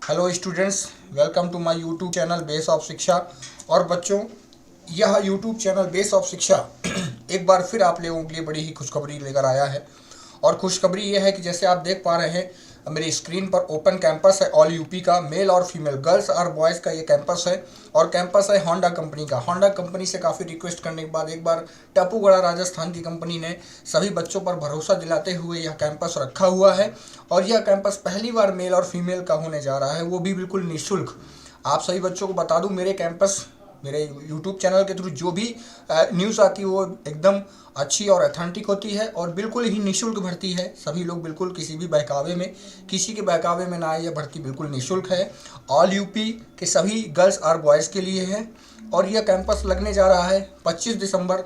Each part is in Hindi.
Hello students, welcome to my YouTube channel base of Shiksha. और बच्चों, यह यूट्यूब चैनल बेस ऑफ शिक्षा एक बार फिर आप लोगों के लिए बड़ी ही खुशखबरी लेकर आया है। और खुशखबरी यह है कि जैसे आप देख पा रहे हैं मेरी स्क्रीन पर ओपन कैंपस है ऑल यूपी का, मेल और फीमेल, गर्ल्स और बॉयज़ का ये कैंपस है। और कैंपस है होंडा कंपनी का। होंडा कंपनी से काफ़ी रिक्वेस्ट करने के बाद एक बार टपूगढ़ा राजस्थान की कंपनी ने सभी बच्चों पर भरोसा दिलाते हुए यह कैंपस रखा हुआ है। और यह कैंपस पहली बार मेल और फीमेल का होने जा रहा है, वो भी बिल्कुल निःशुल्क। आप सभी बच्चों को बता दूं, मेरे यूट्यूब चैनल के थ्रू जो भी न्यूज़ आती है वो एकदम अच्छी और अथेंटिक होती है और बिल्कुल ही निःशुल्क भर्ती है। सभी लोग बिल्कुल किसी के बहकावे में ना आए। यह भर्ती बिल्कुल निःशुल्क है, ऑल यूपी के सभी गर्ल्स और बॉयज़ के लिए है। और यह कैंपस लगने जा रहा है 25 दिसंबर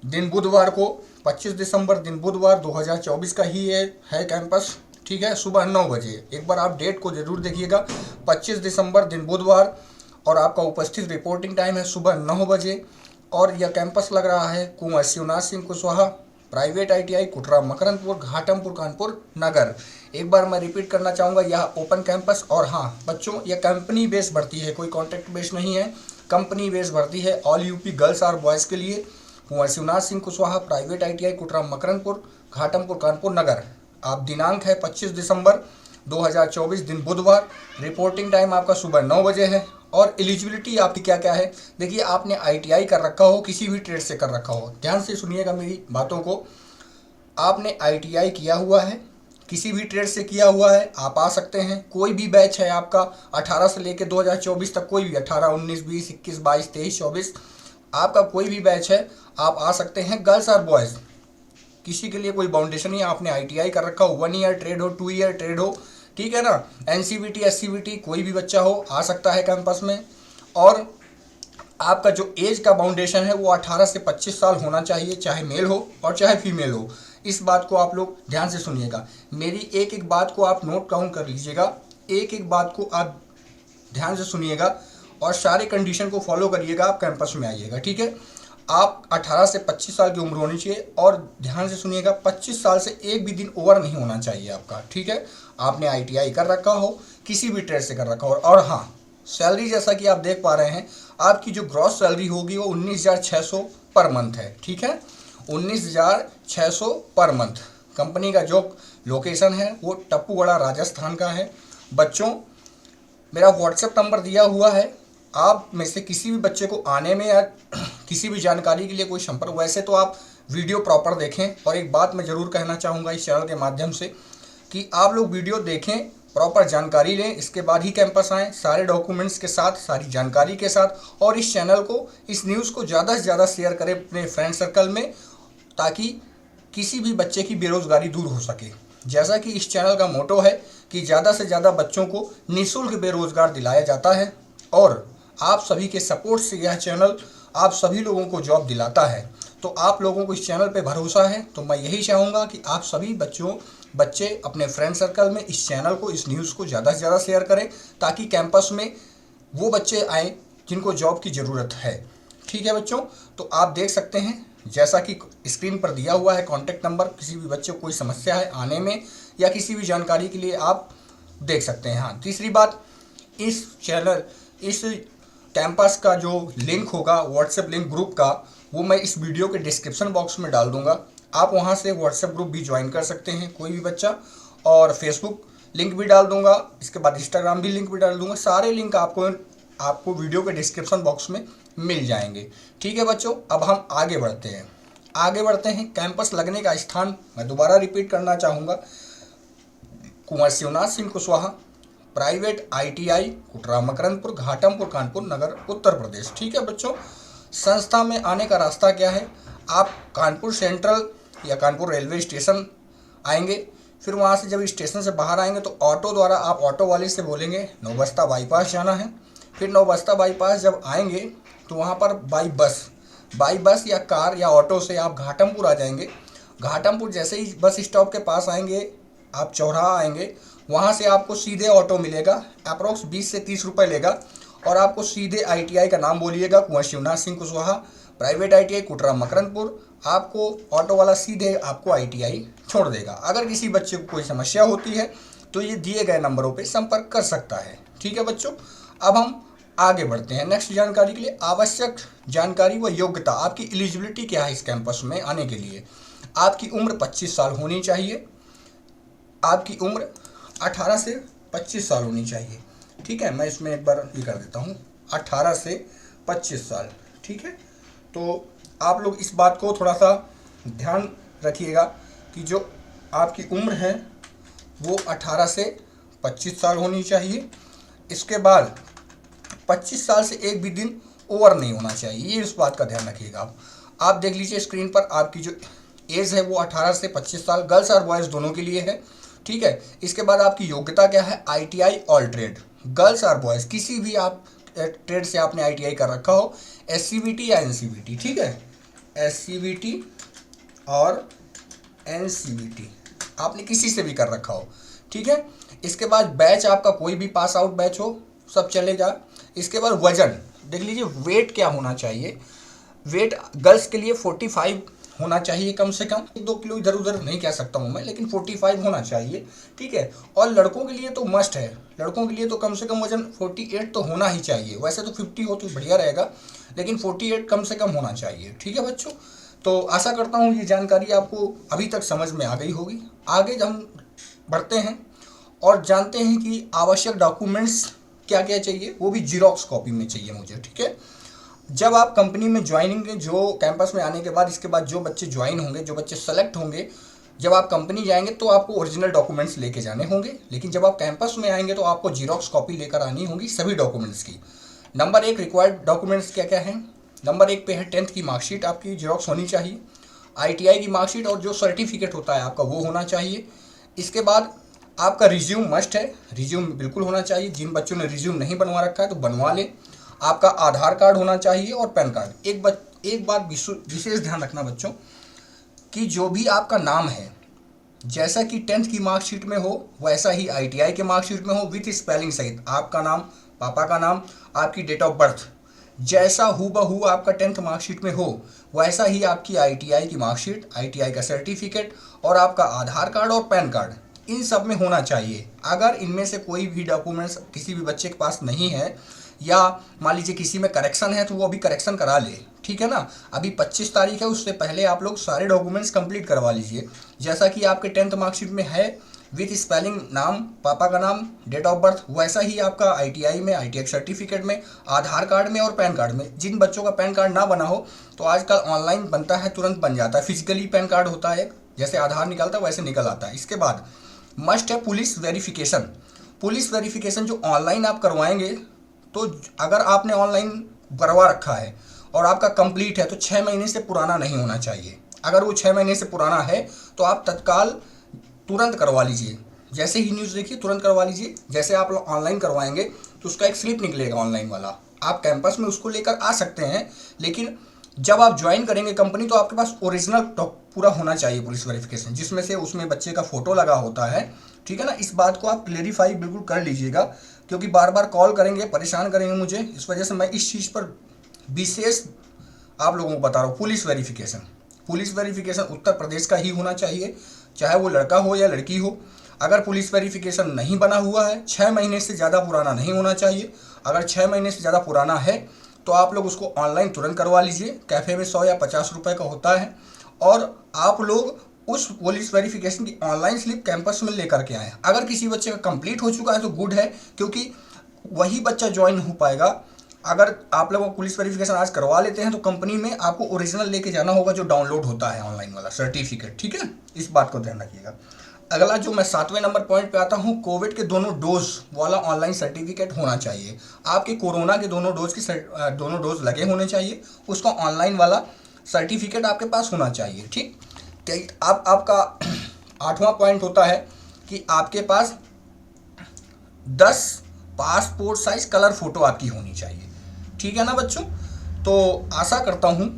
दिन बुधवार को। 25 दिसंबर दिन बुधवार 2024 का ही ये है कैंपस। ठीक है, सुबह 9 बजे। एक बार आप डेट को ज़रूर देखिएगा, 25 दिसंबर दिन बुधवार। और आपका उपस्थित रिपोर्टिंग टाइम है सुबह 9 बजे। और यह कैंपस लग रहा है कुंवर शिवनाथ सिंह कुशवाहा प्राइवेट ITI कुटरा मकरंदपुर घाटमपुर कानपुर नगर। एक बार मैं रिपीट करना चाहूँगा, यह ओपन कैंपस। और हाँ बच्चों, यह कंपनी बेस भर्ती है, कोई कॉन्ट्रैक्ट बेस नहीं है, कंपनी बेस भर्ती है ऑल यूपी गर्ल्स और बॉयज़ के लिए। कुंवर शिवनाथ सिंह कुशवाहा प्राइवेट ITI कुटरा मकरंदपुर घाटमपुर कानपुर नगर। आप दिनांक है 25 दिसंबर 2024 दिन बुधवार। रिपोर्टिंग टाइम आपका सुबह 9 बजे है। और एलिजिबिलिटी आपकी क्या क्या है, देखिए, आपने ITI कर रखा हो, किसी भी ट्रेड से कर रखा हो, ध्यान से सुनिएगा मेरी बातों को। आपने ITI किया हुआ है, किसी भी ट्रेड से किया हुआ है, आप आ सकते हैं। कोई भी बैच है आपका 18 से लेकर 2024 तक, कोई भी 18, 19, 20, 21, 22, 23, 24, आपका कोई भी बैच है, आप आ सकते हैं, गर्ल्स और बॉयज़। किसी के लिए कोई बाउंडेशन नहीं है। आपने ITI कर रखा हो, 1 ईयर ट्रेड हो, 2 ईयर ट्रेड हो, ठीक है ना, NCVT SCVT, कोई भी बच्चा हो आ सकता है कैंपस में। और आपका जो एज का बाउंडेशन है वो 18 से 25 साल होना चाहिए, चाहे मेल हो और चाहे फीमेल हो। इस बात को आप लोग ध्यान से सुनिएगा, मेरी एक एक बात को आप नोट डाउन कर लीजिएगा, एक एक बात को आप ध्यान से सुनिएगा और सारे कंडीशन को फॉलो करिएगा, आप कैंपस में आइएगा। ठीक है, आप 18 से 25 साल की उम्र होनी चाहिए। और ध्यान से सुनिएगा, 25 साल से एक भी दिन ओवर नहीं होना चाहिए आपका। ठीक है, आपने ITI कर रखा हो, किसी भी ट्रेड से कर रखा हो। और हाँ, सैलरी जैसा कि आप देख पा रहे हैं, आपकी जो ग्रॉस सैलरी होगी वो 19,600 पर मंथ है। ठीक है, 19,600 पर मंथ। कंपनी का जो लोकेशन है वो टपूगढ़ा राजस्थान का है। बच्चों, मेरा व्हाट्सएप नंबर दिया हुआ है, आप में से किसी भी बच्चे को आने में या किसी भी जानकारी के लिए कोई संपर्क, वैसे तो आप वीडियो प्रॉपर देखें। और एक बात मैं ज़रूर कहना चाहूँगा इस चैनल के माध्यम से कि आप लोग वीडियो देखें, प्रॉपर जानकारी लें, इसके बाद ही कैंपस आएँ, सारे डॉक्यूमेंट्स के साथ, सारी जानकारी के साथ। और इस चैनल को, इस न्यूज़ को ज़्यादा से ज़्यादा शेयर करें अपने फ्रेंड सर्कल में, ताकि किसी भी बच्चे की बेरोज़गारी दूर हो सके। जैसा कि इस चैनल का मोटो है कि ज़्यादा से ज़्यादा बच्चों को निःशुल्क बेरोज़गार दिलाया जाता है। और आप सभी के सपोर्ट से यह चैनल आप सभी लोगों को जॉब दिलाता है। तो आप लोगों को इस चैनल पे भरोसा है, तो मैं यही चाहूँगा कि आप सभी बच्चे अपने फ्रेंड सर्कल में इस चैनल को, इस न्यूज़ को ज़्यादा से ज़्यादा शेयर करें, ताकि कैंपस में वो बच्चे आएँ जिनको जॉब की ज़रूरत है। ठीक है बच्चों, तो आप देख सकते हैं जैसा कि स्क्रीन पर दिया हुआ है कॉन्टैक्ट नंबर, किसी भी बच्चे को कोई समस्या है आने में या किसी भी जानकारी के लिए आप देख सकते हैं। हाँ, तीसरी बात, इस कैंपस का जो लिंक होगा, व्हाट्सएप लिंक ग्रुप का, वो मैं इस वीडियो के डिस्क्रिप्शन बॉक्स में डाल दूंगा। आप वहां से व्हाट्सएप ग्रुप भी ज्वाइन कर सकते हैं, कोई भी बच्चा। और फेसबुक लिंक भी डाल दूंगा, इसके बाद इंस्टाग्राम भी लिंक भी डाल दूंगा। सारे लिंक आपको वीडियो के डिस्क्रिप्शन बॉक्स में मिल जाएंगे। ठीक है बच्चों, अब हम आगे बढ़ते हैं। कैंपस लगने का स्थान मैं दोबारा रिपीट करना चाहूँगा, कुंवर शिवनाथ सिंह कुशवाहा प्राइवेट ITI कुटरा मकरंदपुर घाटमपुर कानपुर नगर उत्तर प्रदेश। ठीक है बच्चों, संस्था में आने का रास्ता क्या है, आप कानपुर सेंट्रल या कानपुर रेलवे स्टेशन आएंगे। फिर वहाँ से जब स्टेशन से बाहर आएंगे तो ऑटो द्वारा आप ऑटो वाले से बोलेंगे नौबस्ता बाईपास जाना है। फिर नौबस्ता बाईपास जब आएंगे तो वहाँ पर बाई बस या कार या ऑटो से आप घाटमपुर आ जाएंगे। घाटमपुर जैसे ही बस स्टॉप के पास आएंगे, आप चौराहा आएंगे, वहाँ से आपको सीधे ऑटो मिलेगा, अप्रोक्स 20 से 30 रुपये लेगा। और आपको सीधे ITI का नाम बोलिएगा, कुंवर शिवनाथ सिंह कुशवाहा प्राइवेट ITI कुटरा मकरंदपुर। आपको ऑटो वाला सीधे आपको ITI छोड़ देगा। अगर किसी बच्चे को कोई समस्या होती है तो ये दिए गए नंबरों पे संपर्क कर सकता है। ठीक है बच्चों, अब हम आगे बढ़ते हैं नेक्स्ट जानकारी के लिए। आवश्यक जानकारी व योग्यता, आपकी एलिजिबिलिटी क्या है इस कैंपस में आने के लिए। आपकी उम्र 25 साल होनी चाहिए, आपकी उम्र 18 से 25 साल होनी चाहिए। ठीक है, मैं इसमें एक बार ये कर देता हूँ, 18 से 25 साल। ठीक है, तो आप लोग इस बात को थोड़ा सा ध्यान रखिएगा कि जो आपकी उम्र है वो 18 से 25 साल होनी चाहिए। इसके बाद 25 साल से एक भी दिन ओवर नहीं होना चाहिए, ये इस बात का ध्यान रखिएगा। आप देख लीजिए स्क्रीन पर, आपकी जो एज है वो 18 से 25 साल गर्ल्स और बॉयज़ दोनों के लिए है। ठीक है, इसके बाद आपकी योग्यता क्या है, ITI ऑल ट्रेड, गर्ल्स और बॉयज़ किसी भी आप ट्रेड से आपने ITI कर रखा हो, SCVT या NCVT। ठीक है, SCVT और NCVT आपने किसी से भी कर रखा हो। ठीक है, इसके बाद बैच आपका कोई भी पास आउट बैच हो सब चलेगा। इसके बाद वजन देख लीजिए, वेट क्या होना चाहिए। वेट गर्ल्स के लिए 45 होना चाहिए कम से कम, 2 किलो इधर उधर नहीं कह सकता हूँ मैं, लेकिन 45 होना चाहिए। ठीक है, और लड़कों के लिए तो मस्ट है, लड़कों के लिए तो कम से कम वजन 48 तो होना ही चाहिए। वैसे तो 50 हो तो बढ़िया रहेगा, लेकिन 48 कम से कम होना चाहिए। ठीक है बच्चों, तो आशा करता हूँ ये जानकारी आपको अभी तक समझ में आ गई होगी। आगे हम बढ़ते हैं और जानते हैं कि आवश्यक डॉक्यूमेंट्स क्या क्या चाहिए, वो भी जीरोक्स कॉपी में चाहिए मुझे। ठीक है, जब आप कंपनी में ज्वाइनिंग, जो कैंपस में आने के बाद, इसके बाद जो बच्चे ज्वाइन होंगे, जो बच्चे सेलेक्ट होंगे, जब आप कंपनी जाएंगे तो आपको ओरिजिनल डॉक्यूमेंट्स लेके जाने होंगे, लेकिन जब आप कैंपस में आएंगे तो आपको जीरोक्स कॉपी लेकर आनी होगी सभी डॉक्यूमेंट्स की। नंबर 1 रिक्वायर्ड डॉक्यूमेंट्स क्या क्या हैं। नंबर 1 पे है 10th की मार्कशीट आपकी जीरोक्स होनी चाहिए, ITI की मार्कशीट और जो सर्टिफिकेट होता है आपका वो होना चाहिए। इसके बाद आपका रिज्यूम मस्ट है, रिज्यूम बिल्कुल होना चाहिए। जिन बच्चों ने रिज्यूम नहीं बनवा रखा है तो बनवा लें। आपका आधार कार्ड होना चाहिए और पैन कार्ड। एक बात विशेष ध्यान रखना बच्चों कि जो भी आपका नाम है, जैसा कि 10th की मार्कशीट में हो वैसा ही ITI के मार्कशीट में हो, विथ स्पेलिंग सहित। आपका नाम, पापा का नाम, आपकी डेट ऑफ बर्थ जैसा हूबहू आपका 10th मार्कशीट में हो वैसा ही आपकी ITI की मार्कशीट, ITI का सर्टिफिकेट और आपका आधार कार्ड और पैन कार्ड, इन सब में होना चाहिए। अगर इनमें से कोई भी डॉक्यूमेंट्स किसी भी बच्चे के पास नहीं है, या मान लीजिए किसी में करेक्शन है, तो वो अभी करेक्शन करा ले। ठीक है ना, अभी 25 तारीख है, उससे पहले आप लोग सारे डॉक्यूमेंट्स कंप्लीट करवा लीजिए। जैसा कि आपके 10th मार्कशीट में है विथ स्पेलिंग, नाम, पापा का नाम, डेट ऑफ बर्थ, वैसा ही आपका ITI में, ITI सर्टिफिकेट में, आधार कार्ड में और पैन कार्ड में। जिन बच्चों का पैन कार्ड ना बना हो तो आजकल ऑनलाइन बनता है, तुरंत बन जाता है। फिजिकली पैन कार्ड होता है, जैसे आधार निकलता है वैसे निकल आता है। इसके बाद मस्ट है पुलिस वेरिफिकेशन। पुलिस वेरिफिकेशन जो ऑनलाइन आप करवाएंगे, तो अगर आपने ऑनलाइन करवा रखा है और आपका कंप्लीट है तो 6 महीने से पुराना नहीं होना चाहिए। अगर वो 6 महीने से पुराना है तो आप तत्काल तुरंत करवा लीजिए, जैसे ही न्यूज़ देखिए तुरंत करवा लीजिए। जैसे आप लोग ऑनलाइन करवाएंगे तो उसका एक स्लिप निकलेगा ऑनलाइन वाला, आप कैंपस में उसको लेकर आ सकते हैं, लेकिन जब आप ज्वाइन करेंगे कंपनी तो आपके पास ओरिजिनल पूरा होना चाहिए पुलिस वेरिफिकेशन, जिसमें से उसमें बच्चे का फोटो लगा होता है। ठीक है ना, इस बात को आप क्लेरिफाई बिल्कुल कर लीजिएगा, क्योंकि बार बार कॉल करेंगे, परेशान करेंगे मुझे, इस वजह से मैं इस चीज़ पर विशेष आप लोगों को बता रहा हूँ। पुलिस वेरिफिकेशन उत्तर प्रदेश का ही होना चाहिए, चाहे वो लड़का हो या लड़की हो। अगर पुलिस वेरिफिकेशन नहीं बना हुआ है, 6 महीने से ज़्यादा पुराना नहीं होना चाहिए। अगर 6 महीने से ज़्यादा पुराना है तो आप लोग उसको ऑनलाइन तुरंत करवा लीजिए। कैफ़े में 100 या 50 रुपये का होता है, और आप लोग उस पुलिस वेरिफिकेशन की ऑनलाइन स्लिप कैंपस में लेकर के आएँ। अगर किसी बच्चे का कंप्लीट हो चुका है तो गुड है, क्योंकि वही बच्चा ज्वाइन हो पाएगा। अगर आप लोगों को पुलिस वेरिफिकेशन आज करवा लेते हैं तो कंपनी में आपको ओरिजिनल लेके जाना होगा, जो डाउनलोड होता है ऑनलाइन वाला सर्टिफिकेट। ठीक है, इस बात को ध्यान रखिएगा। अगला जो मैं 7वें नंबर पॉइंट पे आता हूँ, कोविड के दोनों डोज वाला ऑनलाइन सर्टिफिकेट होना चाहिए। आपके कोरोना के दोनों डोज लगे होने चाहिए, उसका ऑनलाइन वाला सर्टिफिकेट आपके पास होना चाहिए। ठीक, आपका 8वां पॉइंट होता है कि आपके पास 10 पासपोर्ट साइज कलर फोटो आपकी होनी चाहिए। ठीक है ना बच्चों, तो आशा करता हूँ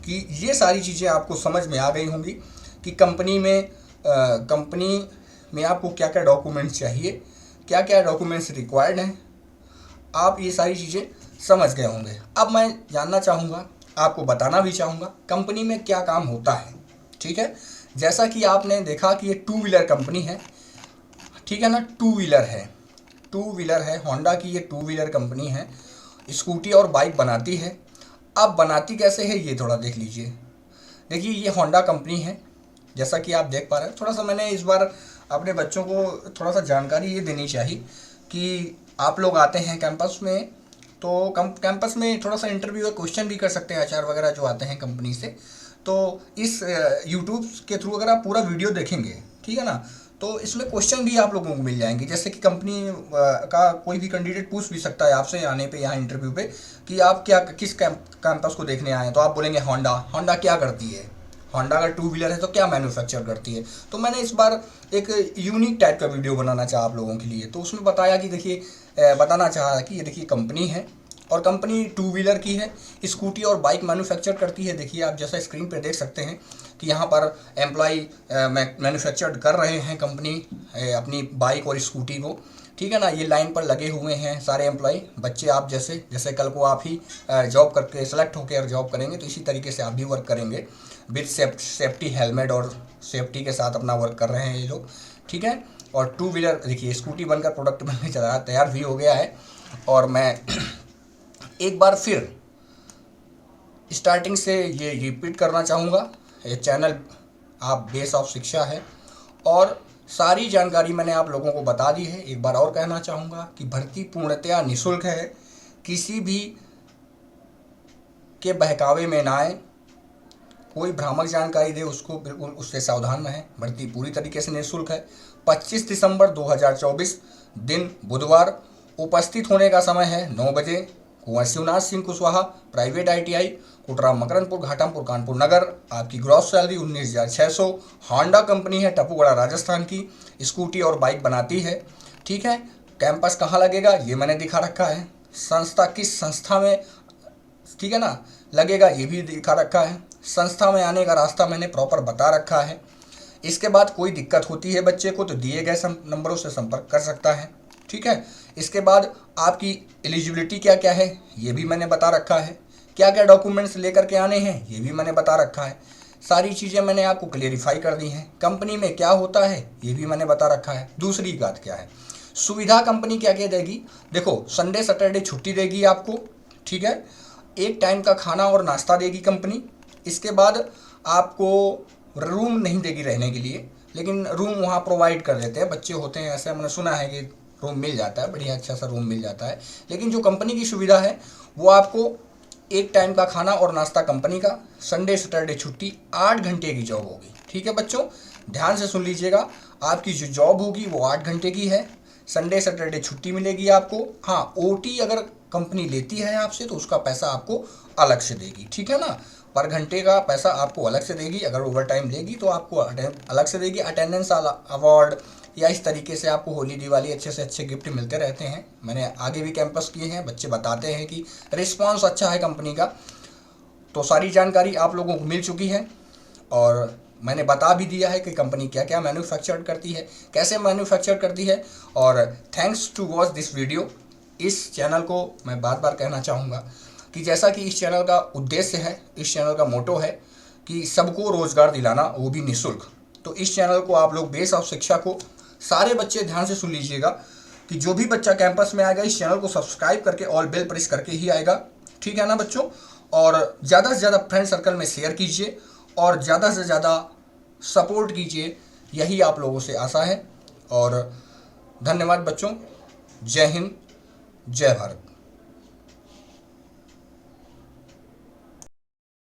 कि ये सारी चीज़ें आपको समझ में आ गई होंगी कि कंपनी में आपको क्या क्या डॉक्यूमेंट्स चाहिए, क्या क्या डॉक्यूमेंट्स रिक्वायर्ड हैं, आप ये सारी चीज़ें समझ गए होंगे। अब मैं जानना चाहूँगा, आपको बताना भी चाहूँगा कंपनी में क्या काम होता है। ठीक है, जैसा कि आपने देखा कि ये 2 व्हीलर कंपनी है। ठीक है ना। टू व्हीलर है होंडा की, ये टू व्हीलर कंपनी है, स्कूटी और बाइक बनाती है। अब बनाती कैसे है ये थोड़ा देख लीजिए। देखिए ये होंडा कंपनी है, जैसा कि आप देख पा रहे हैं। थोड़ा सा मैंने इस बार अपने बच्चों को थोड़ा सा जानकारी ये देनी चाहिए कि आप लोग आते हैं कैंपस में, तो कैंपस में थोड़ा सा इंटरव्यू या क्वेश्चन भी कर सकते हैं आचार्य वगैरह जो आते हैं कंपनी से। तो इस यूट्यूब के थ्रू अगर आप पूरा वीडियो देखेंगे, ठीक है ना, तो इसमें क्वेश्चन भी आप लोगों को मिल जाएंगे। जैसे कि कंपनी का कोई भी कैंडिडेट पूछ भी सकता है आपसे आने पे यहाँ इंटरव्यू पे कि आप क्या किस कैंपस को देखने आए हैं, तो आप बोलेंगे होंडा क्या करती है, होंडा का टू व्हीलर है तो क्या मैन्युफैक्चर करती है। तो मैंने इस बार एक यूनिक टाइप का वीडियो बनाना चाहा आप लोगों के लिए। तो उसमें बताया कि देखिए बताना चाहा कि ये देखिए कंपनी है और कंपनी टू व्हीलर की है, स्कूटी और बाइक मैन्युफैक्चर करती है। देखिए आप जैसा स्क्रीन पे देख सकते हैं कि यहाँ पर एम्प्लॉय मैन्युफैक्चर कर रहे हैं कंपनी अपनी बाइक और स्कूटी को, ठीक है ना। ये लाइन पर लगे हुए हैं सारे एम्प्लॉय, बच्चे आप जैसे कल को आप ही जॉब करके सेलेक्ट होकर जॉब करेंगे तो इसी तरीके से आप भी वर्क करेंगे विद सेफ्टी हेलमेट और सेफ्टी के साथ अपना वर्क कर रहे हैं ये लोग, ठीक है। और टू व्हीलर देखिए स्कूटी बनकर प्रोडक्ट बनने चला तैयार भी हो गया है। और मैं एक बार फिर स्टार्टिंग से ये रिपीट करना चाहूँगा, ये चैनल आप बेस ऑफ शिक्षा है और सारी जानकारी मैंने आप लोगों को बता दी है। एक बार और कहना चाहूँगा कि भर्ती पूर्णतया निःशुल्क है, किसी भी के बहकावे में ना आए, कोई भ्रामक जानकारी दे उसको बिल्कुल उससे सावधान रहें। भर्ती पूरी तरीके से निःशुल्क है। 25 दिसंबर 2024 दिन बुधवार, उपस्थित होने का समय है 9 बजे। कुंवर शिवनाथ सिंह कुशवाहा, प्राइवेट ITI, कुटरा मकरंदपुर घाटमपुर कानपुर नगर। आपकी ग्रॉस सैलरी 19,600। होंडा कंपनी है टपूगढ़ा राजस्थान की, स्कूटी और बाइक बनाती है, ठीक है। कैंपस कहाँ लगेगा ये मैंने दिखा रखा है, संस्था किस संस्था में, ठीक है ना, लगेगा ये भी दिखा रखा है। संस्था में आने का रास्ता मैंने प्रॉपर बता रखा है। इसके बाद कोई दिक्कत होती है बच्चे को तो दिए गए नंबरों से संपर्क कर सकता है, ठीक है। इसके बाद आपकी एलिजिबिलिटी क्या क्या है ये भी मैंने बता रखा है, क्या क्या डॉक्यूमेंट्स लेकर के आने हैं ये भी मैंने बता रखा है। सारी चीज़ें मैंने आपको क्लेरिफाई कर दी हैं। कंपनी में क्या होता है ये भी मैंने बता रखा है। दूसरी बात क्या है, सुविधा कंपनी क्या क्या देगी, देखो संडे सैटरडे छुट्टी देगी आपको, ठीक है। एक टाइम का खाना और नाश्ता देगी कंपनी। इसके बाद आपको रूम नहीं देगी रहने के लिए, लेकिन रूम वहाँ प्रोवाइड कर देते हैं, बच्चे होते हैं ऐसे मैंने सुना है कि रूम मिल जाता है, बढ़िया अच्छा सा रूम मिल जाता है। लेकिन जो कंपनी की सुविधा है वो आपको एक टाइम का खाना और नाश्ता कंपनी का, संडे सैटरडे छुट्टी, 8 घंटे की जॉब होगी, ठीक है बच्चों। ध्यान से सुन लीजिएगा, आपकी जो जॉब होगी वो 8 घंटे की है, संडे सैटरडे छुट्टी मिलेगी आपको। हाँ OT अगर कंपनी लेती है आपसे तो उसका पैसा आपको अलग से देगी, ठीक है ना। पर घंटे का पैसा आपको अलग से देगी, अगर ओवर टाइम लेगी तो आपको अलग से देगी। अटेंडेंस अवार्ड या इस तरीके से आपको होली दिवाली अच्छे से अच्छे गिफ्ट मिलते रहते हैं। मैंने आगे भी कैंपस किए हैं, बच्चे बताते हैं कि रिस्पांस अच्छा है कंपनी का। तो सारी जानकारी आप लोगों को मिल चुकी है और मैंने बता भी दिया है कि कंपनी क्या क्या मैन्युफैक्चर करती है, कैसे मैन्युफैक्चर करती है। और thanks to watch this video. इस चैनल को मैं बार बार कहना चाहूँगा कि जैसा कि इस चैनल का उद्देश्य है, इस चैनल का मोटो है कि सबको रोज़गार दिलाना, वो भी निःशुल्क। तो इस चैनल को आप लोग बेस ऑफ शिक्षा को सारे बच्चे ध्यान से सुन लीजिएगा कि जो भी बच्चा कैंपस में आएगा इस चैनल को सब्सक्राइब करके ऑल बेल प्रेस करके ही आएगा, ठीक है ना बच्चों। और ज़्यादा से ज़्यादा फ्रेंड सर्कल में शेयर कीजिए और ज़्यादा से ज़्यादा सपोर्ट कीजिए, यही आप लोगों से आशा है। और धन्यवाद बच्चों। जय हिंद, जय भारत।